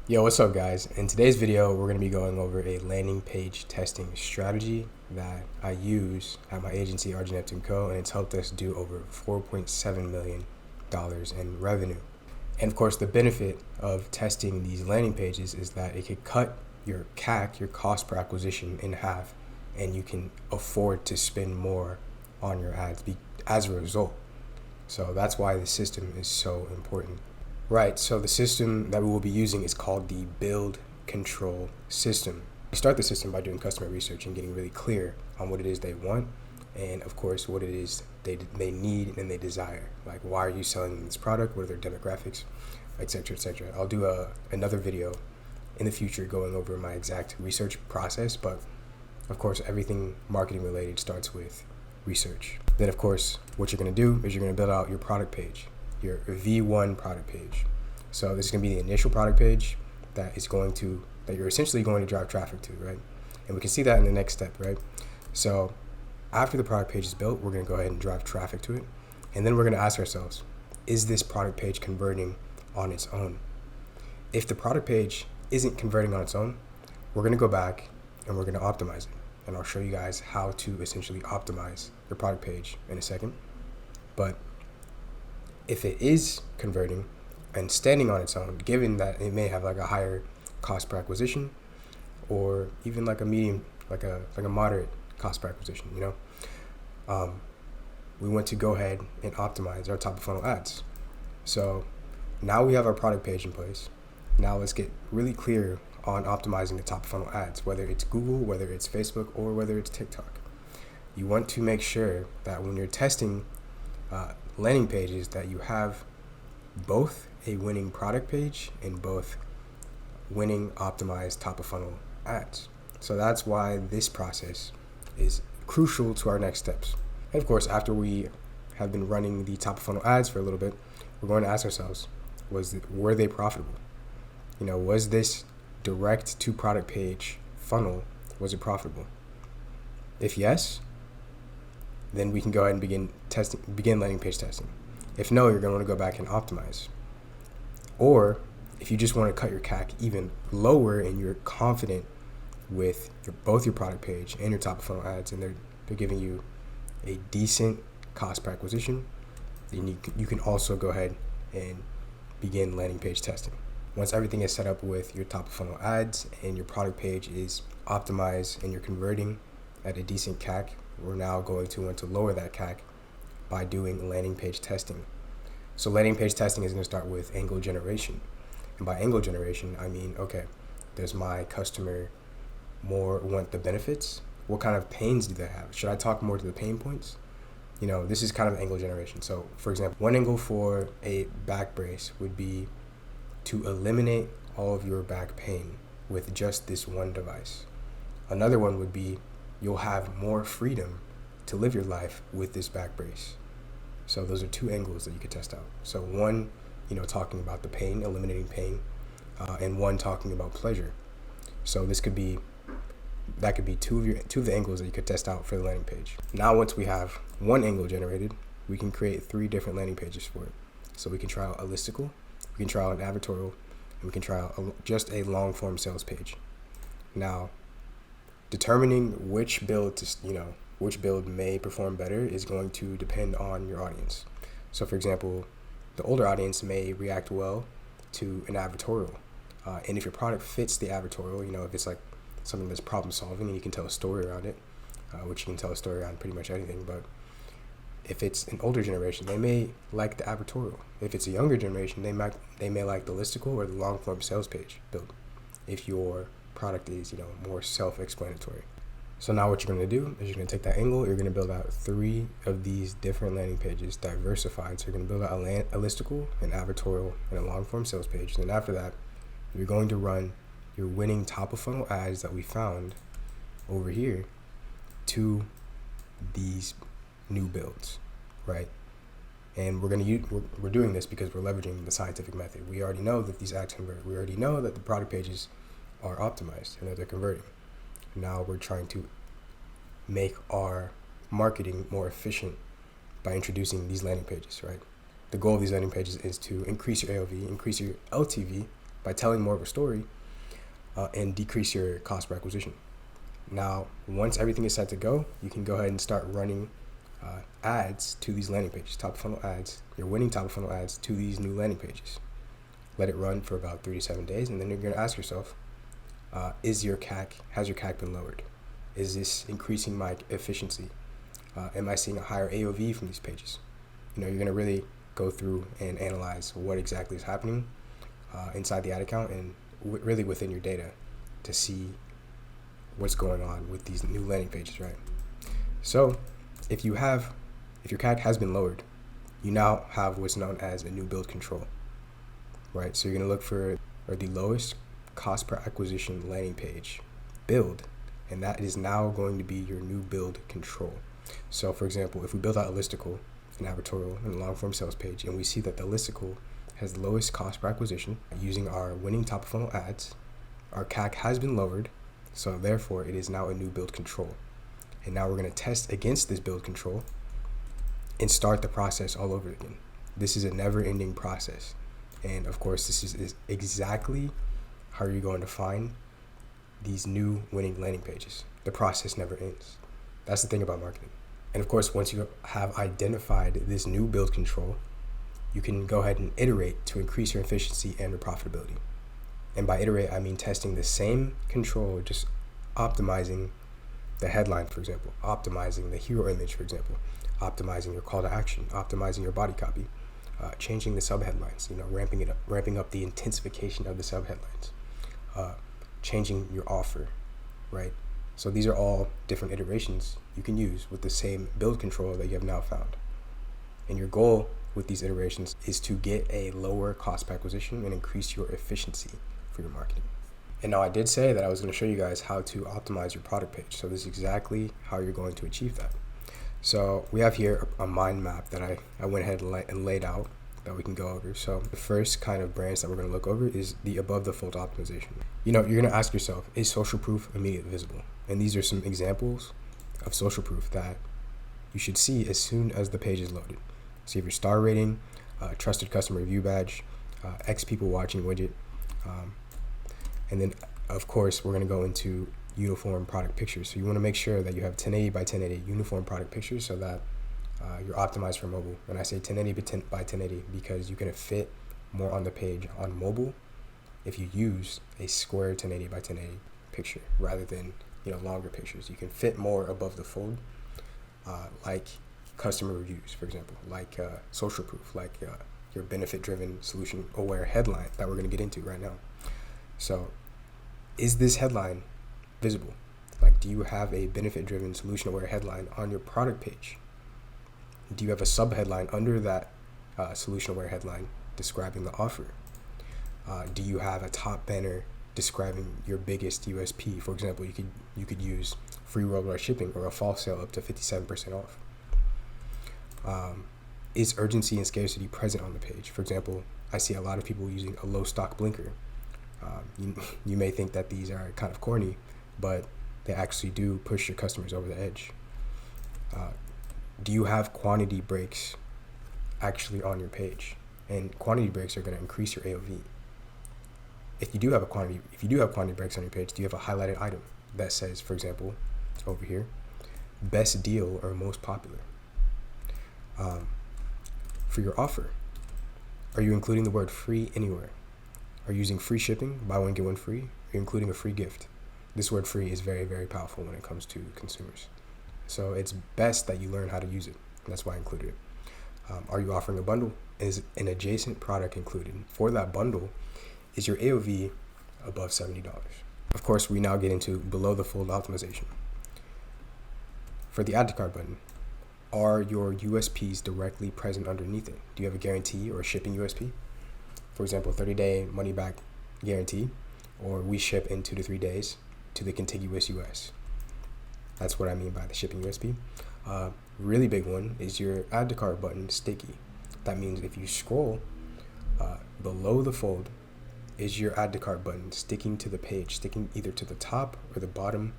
Yo, what's up guys? In today's video, we're going to be going over a landing page testing strategy that I use at my agency, RG Neptune Co., and it's helped us do over $4.7 million in revenue. And of course, the benefit of testing these landing pages is that it could cut your CAC, your cost per acquisition, in half, and you can afford to spend more on your ads as a result. So that's why the system is so important. Right, so the system that we will be using is called the build control system. We start the system by doing customer research and getting really clear on what it is they want, and of course what it is they need and they desire. Like, why are you selling this product? What are their demographics, etc., etc. I'll do another video in the future going over my exact research process, but of course everything marketing related starts with research. Then of course what you're going to do is you're going to build out your product page, your V1 product page. So this is going to be the initial product page that you're essentially going to drive traffic to, right? And we can see that in the next step, right? So after the product page is built, we're going to go ahead and drive traffic to it. And then we're going to ask ourselves, is this product page converting on its own? If the product page isn't converting on its own, we're going to go back and we're going to optimize it. And I'll show you guys how to essentially optimize your product page in a second. But if it is converting and standing on its own, given that it may have like a higher cost per acquisition or even like a medium, like a moderate cost per acquisition, we want to go ahead and optimize our top of funnel ads. So now we have our product page in place. Now let's get really clear on optimizing the top of funnel ads, whether it's Google, whether it's Facebook, or whether it's TikTok. You want to make sure that when you're testing landing pages that you have both a winning product page and both winning optimized top of funnel ads. So that's why this process is crucial to our next steps. And of course, after we have been running the top of funnel ads for a little bit, we're going to ask ourselves, were they profitable? Was this direct to product page funnel, was it profitable? If yes, then we can go ahead and begin landing page testing. If no, you're going to want to go back and optimize. Or if you just want to cut your CAC even lower and you're confident with both your product page and your top of funnel ads, and they're giving you a decent cost per acquisition, then you can also go ahead and begin landing page testing. Once everything is set up with your top of funnel ads and your product page is optimized and you're converting at a decent CAC, we're now going to want to lower that CAC by doing landing page testing. So landing page testing is going to start with angle generation. And by angle generation, I mean, okay, does my customer more want the benefits? What kind of pains do they have? Should I talk more to the pain points? This is kind of angle generation. So for example, one angle for a back brace would be to eliminate all of your back pain with just this one device. Another one would be you'll have more freedom to live your life with this back brace. So those are two angles that you could test out. So one, talking about the pain, eliminating pain, and one talking about pleasure. So that could be two of the angles that you could test out for the landing page. Now, once we have one angle generated, we can create 3 different landing pages for it. So we can try out a listicle, we can try out an advertorial, and we can try out just a long form sales page. Now, determining which build may perform better is going to depend on your audience. So for example, the older audience may react well to an advertorial. And if your product fits the advertorial, if it's like something that's problem solving and you can tell a story around it, which you can tell a story around pretty much anything, but if it's an older generation, they may like the advertorial. If it's a younger generation, they may like the listicle or the long form sales page build, if your product is more self-explanatory. So now what you're going to do is you're going to take that angle, you're going to build out 3 of these different landing pages diversified. So you're going to build out a listicle, an advertorial, and a long form sales page. And then after that, you're going to run your winning top of funnel ads that we found over here to these new builds, right? And we're doing this because we're leveraging the scientific method. We already know that these ads convert. We already know that the product pages are optimized and that they're converting. Now we're trying to make our marketing more efficient by introducing these landing pages, right? The goal of these landing pages is to increase your AOV, increase your LTV, by telling more of a story, and decrease your cost per acquisition. Now, once everything is set to go, you can go ahead and start running ads to these landing pages, top of funnel ads, your winning top of funnel ads to these new landing pages. Let it run for about 3 to 7 days, and then you're going to ask yourself, has your CAC been lowered? Is this increasing my efficiency? Am I seeing a higher AOV from these pages? You're going to really go through and analyze what exactly is happening inside the ad account and really within your data to see what's going on with these new landing pages, right? So if your CAC has been lowered, you now have what's known as a new build control, right? So you're going to look for the lowest cost per acquisition landing page build, and that is now going to be your new build control. So for example, if we build out a listicle, an advertorial, and a long form sales page, and we see that the listicle has the lowest cost per acquisition using our winning top of funnel ads, our CAC has been lowered, so therefore it is now a new build control. And now we're going to test against this build control and start the process all over again. This is a never-ending process. And of course, this is exactly how you're going to find these new winning landing pages. The process never ends. That's the thing about marketing. And of course, once you have identified this new build control, you can go ahead and iterate to increase your efficiency and your profitability. And by iterate, I mean testing the same control, just optimizing the headline, for example, optimizing the hero image, for example, optimizing your call to action, optimizing your body copy, changing the subheadlines, ramping up the intensification of the subheadlines, changing your offer, right? So these are all different iterations you can use with the same build control that you have now found. And your goal with these iterations is to get a lower cost per acquisition and increase your efficiency for your marketing. And now I did say that I was going to show you guys how to optimize your product page. So this is exactly how you're going to achieve that. So we have here a mind map that I went ahead and laid out that we can go over. So the first kind of branch that we're going to look over is the above the fold optimization. You're going to ask yourself, is social proof immediately visible? And these are some examples of social proof that you should see as soon as the page is loaded. So you have your star rating, trusted customer review badge, X people watching widget, and then of course we're going to go into uniform product pictures. So you want to make sure that you have 1080 by 1080 uniform product pictures so that you're optimized for mobile. When I say 1080 by 1080, because you're going to fit more on the page on mobile if you use a square 1080 by 1080 picture rather than longer pictures. You can fit more above the fold, like customer reviews, for example, like social proof, like your benefit-driven, solution-aware headline that we're going to get into right now. So is this headline visible? Like, do you have a benefit-driven, solution-aware headline on your product page? Do you have a sub-headline under that solution-aware headline describing the offer? Do you have a top banner describing your biggest USP? For example, you could use free worldwide shipping or a fall sale up to 57% off. Is urgency and scarcity present on the page? For example, I see a lot of people using a low stock blinker. You may think that these are kind of corny, but they actually do push your customers over the edge. Do you have quantity breaks actually on your page? And quantity breaks are going to increase your AOV. If you do have quantity breaks on your page, do you have a highlighted item that says, for example, over here, best deal or most popular? For your offer, are you including the word free anywhere? Are you using free shipping, buy one, get one free? Are you including a free gift? This word free is very, very powerful when it comes to consumers. So it's best that you learn how to use it. And that's why I included it. Are you offering a bundle? Is an adjacent product included? For that bundle, is your AOV above $70? Of course, we now get into below the fold optimization. For the add to cart button, are your USPs directly present underneath it? Do you have a guarantee or a shipping USP? For example, 30-day money-back guarantee, or we ship in 2 to 3 days to the contiguous US. That's what I mean by the shipping USP. Really big one is your add to cart button sticky. That means if you scroll below the fold, is your add to cart button sticking to the page, sticking either to the top or the bottom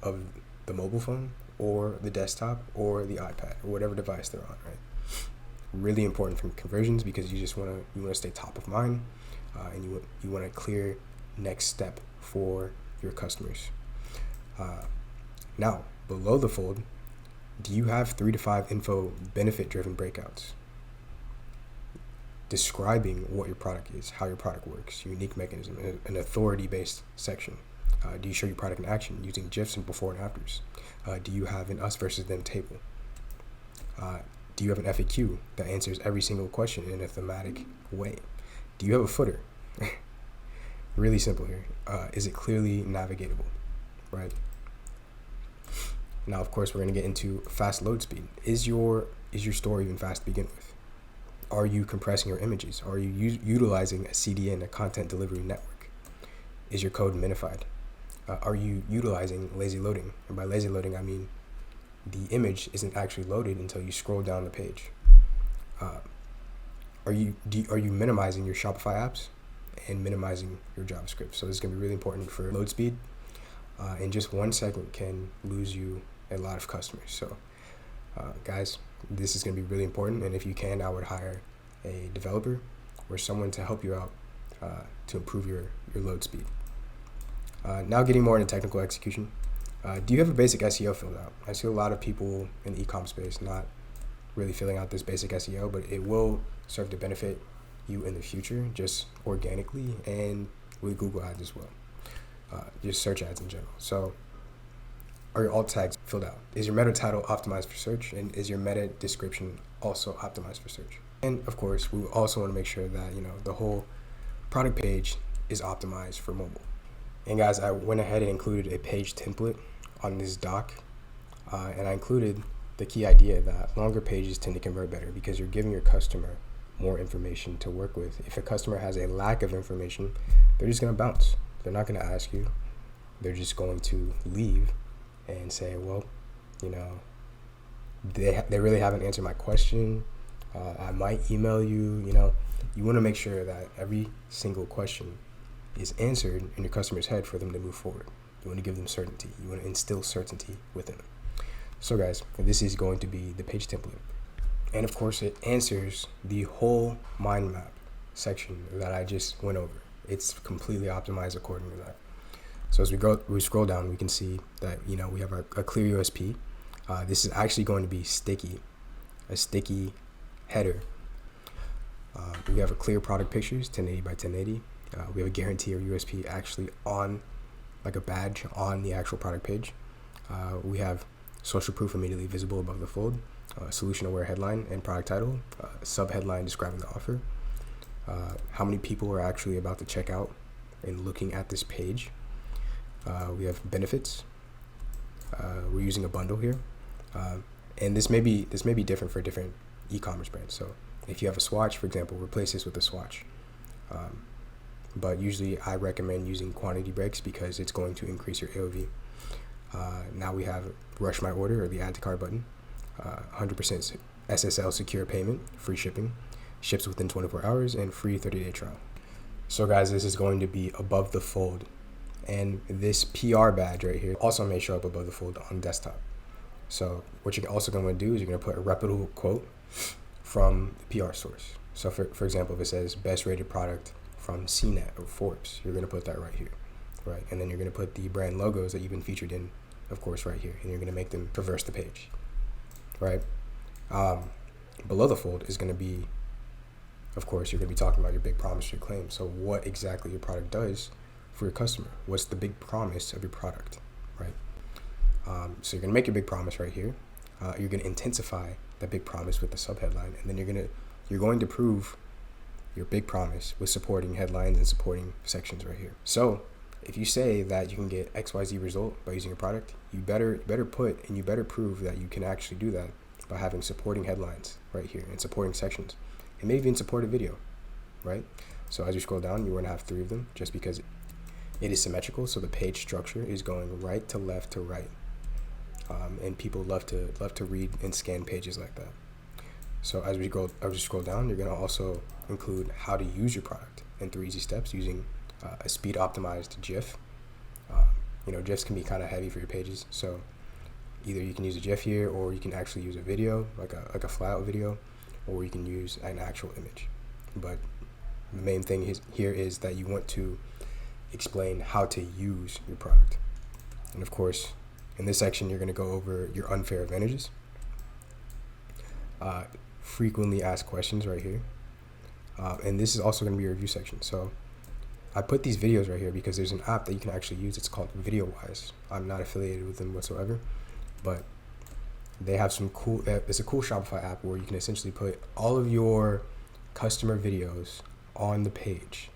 of the mobile phone or the desktop or the iPad or whatever device they're on, right? Really important for conversions because you want to stay top of mind. and you want a clear next step for your customers. Now, below the fold, do you have 3 to 5 info benefit driven breakouts describing what your product is, how your product works, unique mechanism, an authority based section? Do you show your product in action using GIFs and before and afters? Do you have an us versus them table? Do you have an FAQ that answers every single question in a thematic way? Do you have a footer? Really simple here. Is it clearly navigatable, right? Now, of course, we're going to get into fast load speed. Is your store even fast to begin with? Are you compressing your images? Are you utilizing a CDN, a content delivery network? Is your code minified? Are you utilizing lazy loading? And by lazy loading, I mean the image isn't actually loaded until you scroll down the page. Are you minimizing your Shopify apps and minimizing your JavaScript? So this is going to be really important for load speed. And just 1 second can lose you a lot of customers. So guys, this is going to be really important. And if you can, I would hire a developer or someone to help you out to improve your load speed. Now getting more into technical execution. Do you have a basic SEO filled out? I see a lot of people in the e-com space not really filling out this basic SEO, but it will serve to benefit you in the future, just organically and with Google ads as well. Just search ads in general. So are your alt tags filled out? Is your meta title optimized for search? And is your meta description also optimized for search? And of course, we also want to make sure that, the whole product page is optimized for mobile. And guys, I went ahead and included a page template on this doc. And I included the key idea that longer pages tend to convert better because you're giving your customer more information to work with. If a customer has a lack of information, they're just going to bounce. They're not going to ask you. They're just going to leave and say, well, they really haven't answered my question. I might email you. You want to make sure that every single question is answered in your customer's head for them to move forward. You want to give them certainty. You want to instill certainty within them. So guys, this is going to be the page template. And of course, it answers the whole mind map section that I just went over. It's completely optimized according to that. So as we scroll down, we can see that, we have a clear USP. This is actually going to be a sticky header. We have a clear product pictures, 1080 by 1080. We have a guarantee or USP actually on, like a badge on the actual product page. We have social proof immediately visible above the fold, solution aware headline and product title, sub headline describing the offer, how many people are actually about to check out and looking at this page. We have benefits. We're using a bundle here, and this may be different for different e-commerce brands. So if you have a swatch, for example, replace this with a swatch. But usually I recommend using quantity breaks because it's going to increase your AOV. Now we have rush my order or the add to cart button, 100% SSL secure payment, free shipping, ships within 24 hours, and free 30-day trial. So guys, this is going to be above the fold. And this PR badge right here also may show up above the fold on desktop. So what you're also going to do is you're going to put a reputable quote from the PR source. So for example, if it says best rated product from CNET or Forbes, you're going to put that right here, right? And then you're going to put the brand logos that you've been featured in, of course, right here. And you're going to make them traverse the page, right? Below the fold is going to be, of course, you're going to be talking about your big promise, your claim. So what exactly your product does for your customer. What's the big promise of your product, right? So you're going to make your big promise right here. You're going to intensify that big promise with the subheadline, and then you're going to prove your big promise with supporting headlines and supporting sections right here. So if you say that you can get XYZ result by using your product, you better put and you better prove that you can actually do that by having supporting headlines right here and supporting sections, and maybe even support a video, right? So as you scroll down, you're going to have 3 of them just because it is symmetrical. So the page structure is going right to left to right, and people love to read and scan pages like that. So as we scroll down, you're going to also include how to use your product in 3 easy steps using a speed optimized GIF. GIFs can be kind of heavy for your pages, so either you can use a GIF here, or you can actually use a video, like a flat video, or you can use an actual image. But The main thing here is that you want to explain how to use your product. And of course, in this section, you're going to go over your unfair advantages, frequently asked questions right here. And this is also going to be a review section. So I put these videos right here because there's an app that you can actually use. It's called VideoWise. I'm not affiliated with them whatsoever, but they have some cool, it's a cool Shopify app where you can essentially put all of your customer videos on the page.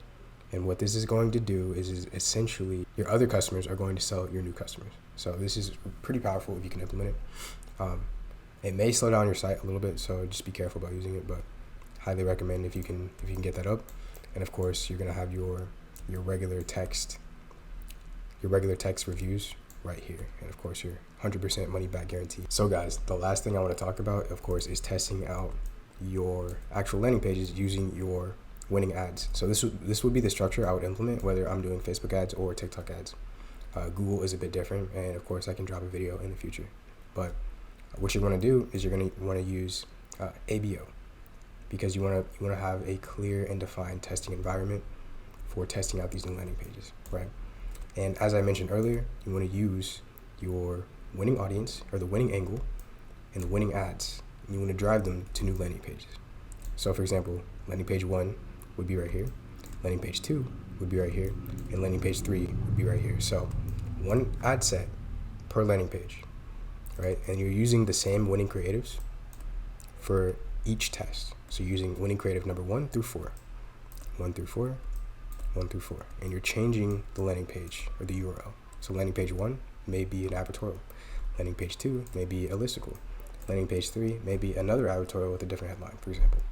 And what this is going to do is essentially your other customers are going to sell your new customers. So this is pretty powerful if you can implement it. It may slow down your site a little bit, so just be careful about using it, but highly recommend if you can get that up. And of course, you're gonna have your regular text reviews right here, and of course your 100% money back guarantee. So guys, the last thing I want to talk about, of course, is testing out your actual landing pages using your winning ads. So this would be the structure I would implement, whether I'm doing Facebook ads or TikTok ads. Google is a bit different, and of course I can drop a video in the future. But what you're going to do is you're going to want to use ABO, because you want to have a clear and defined testing environment for testing out these new landing pages, right? And as I mentioned earlier, you want to use your winning audience or the winning angle and the winning ads, and you want to drive them to new landing pages. So for example, landing page 1 would be right here, landing page 2 would be right here, and landing page 3 would be right here. So one ad set per landing page, right? And you're using the same winning creatives for each test. So you're using winning creative number 1 through 4, 1 through 4, 1 through 4, and you're changing the landing page or the URL. So landing page 1 may be an advertorial, landing page 2 may be a listicle, landing page 3 may be another advertorial with a different headline, for example.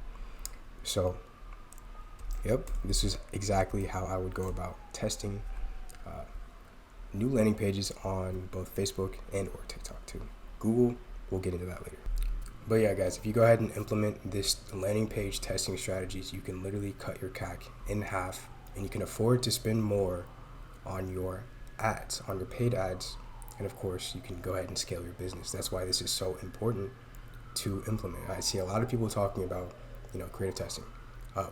So, yep, this is exactly how I would go about testing new landing pages on both Facebook and or TikTok too. Google, we'll get into that later. But yeah, guys, if you go ahead and implement this landing page testing strategies, you can literally cut your CAC in half, and you can afford to spend more on your ads, on your paid ads. And of course, you can go ahead and scale your business. That's why this is so important to implement. I see a lot of people talking about, creative testing,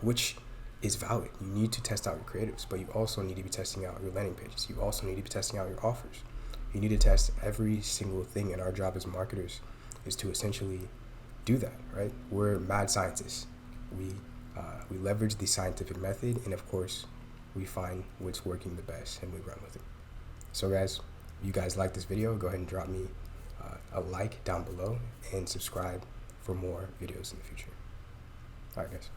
which is valid. You need to test out your creatives, but you also need to be testing out your landing pages. You also need to be testing out your offers. You need to test every single thing, and our job as marketers is to essentially do that, right? We're mad scientists. We leverage the scientific method, and of course, we find what's working the best, and we run with it. So guys, if you guys like this video, go ahead and drop me a like down below and subscribe for more videos in the future. All right, guys.